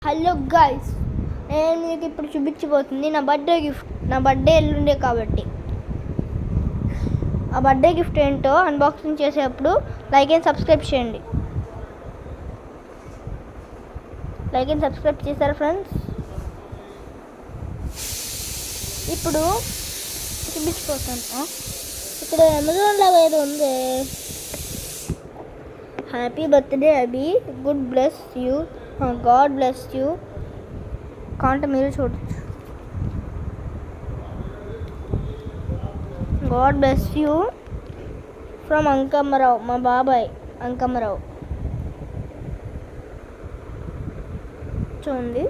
Hello guys, నేను మీకు ఇప్పుడు చూపించబోతుంది నా బర్త్డే గిఫ్ట్. నా బర్త్డే ఎల్లుండే కాబట్టి ఆ బర్త్డే గిఫ్ట్ ఏంటో అన్బాక్సింగ్ చేసేటప్పుడు లైక్ అండ్ సబ్స్క్రైబ్ చేయండి. లైక్ అండ్ సబ్స్క్రైబ్ చేశారు ఫ్రెండ్స్? ఇప్పుడు చూపించిపోతాను. ఇక్కడ అమెజాన్ లాగా ఏదో ఉంది. Happy birthday Abhi, good bless you, God bless you కాంట మీరు చూడచ్చు. God bless you from Ankammarao, మా బాబాయ్ అంకమ్మరావు. చూడండి,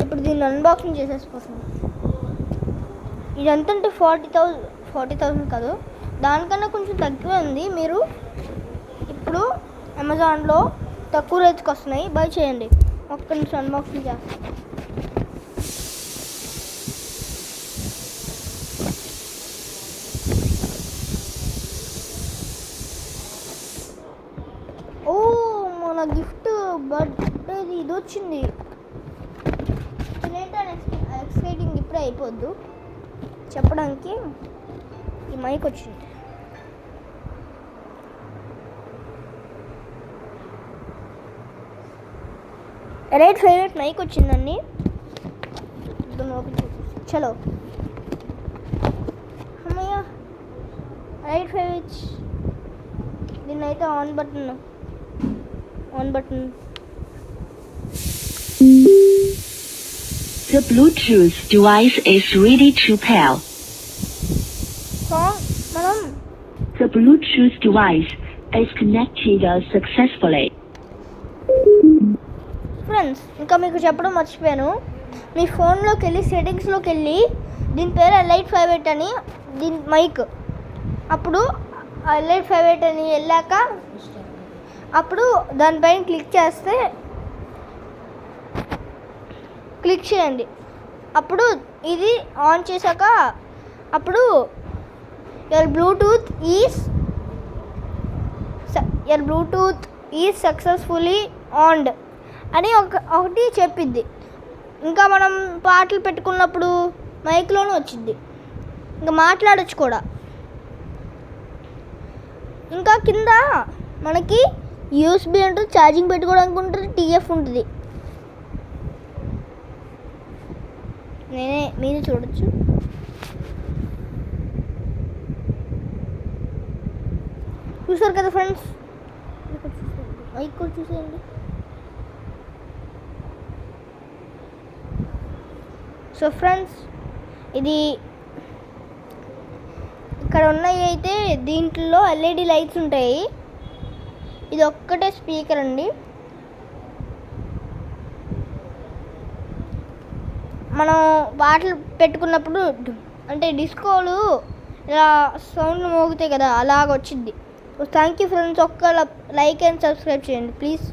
ఇప్పుడు దీన్ని అన్బాక్సింగ్ చేసేసిపోతుంది. ఇదంతా 40,000 కాదు, దానికన్నా కొంచెం తక్కువే ఉంది. మీరు ఇప్పుడు అమెజాన్లో తక్కువ రేట్కి వస్తున్నాయి, బై చేయండి. ఒక్క నిమిషం అన్బాక్సింగ్ చేస్తాను. ఓ, మన గిఫ్ట్ బర్త్డేది ఇది వచ్చింది. ఎక్సైటింగ్ ఇప్పుడే అయిపోద్దు చెప్పడానికి. ఈ మైక్ వచ్చింది. రైట్ ఫేవరెట్ మైక్ వచ్చిందండి. చలో అమ్మయ్య, రైట్ ఫేవరెట్. దీన్ని అయితే on button. The Bluetooth device is ready to pair. The Bluetooth device is connected successfully. Friends, ఇంకా మీకు చెప్పడం మర్చిపోయాను. మీ ఫోన్లోకి వెళ్ళి సెట్టింగ్స్లోకి వెళ్ళి దీని పేరు ఎలైట్ ఫేవరెట్ అని, దీని మైక్. అప్పుడు ఎలైట్ ఫేవరెట్ అని వెళ్ళాక అప్పుడు దానిపైన క్లిక్ చేయండి. అప్పుడు ఇది ఆన్ చేశాక అప్పుడు your Bluetooth is successfully on అని ఒకటి చెప్పిద్ది. ఇంకా మనం పాటలు పెట్టుకున్నప్పుడు మైక్లోనే వచ్చింది, ఇంకా మాట్లాడచ్చు కూడా. ఇంకా కింద మనకి USB ఉంటుంది, ఛార్జింగ్ పెట్టుకోవడానికి ఉంటుంది, TF ఉంటుంది. మీరు చూడొచ్చు. చూసారు కదా ఫ్రెండ్స్? మైక్ కూడా చూసేయండి. సో ఫ్రెండ్స్, ఇది ఇక్కడ ఉన్నాయి. అయితే దీంట్లో LED లైట్స్ ఉంటాయి. ఇది ఒక్కటే స్పీకర్ అండి. మనం పాటలు పెట్టుకున్నప్పుడు అంటే డిస్కోలు ఇలా సౌండ్ మోగుతాయి కదా, అలాగ వచ్చింది. Thank you friends. ఒక్క లైక్ అండ్ సబ్స్క్రైబ్ చేయండి ప్లీజ్.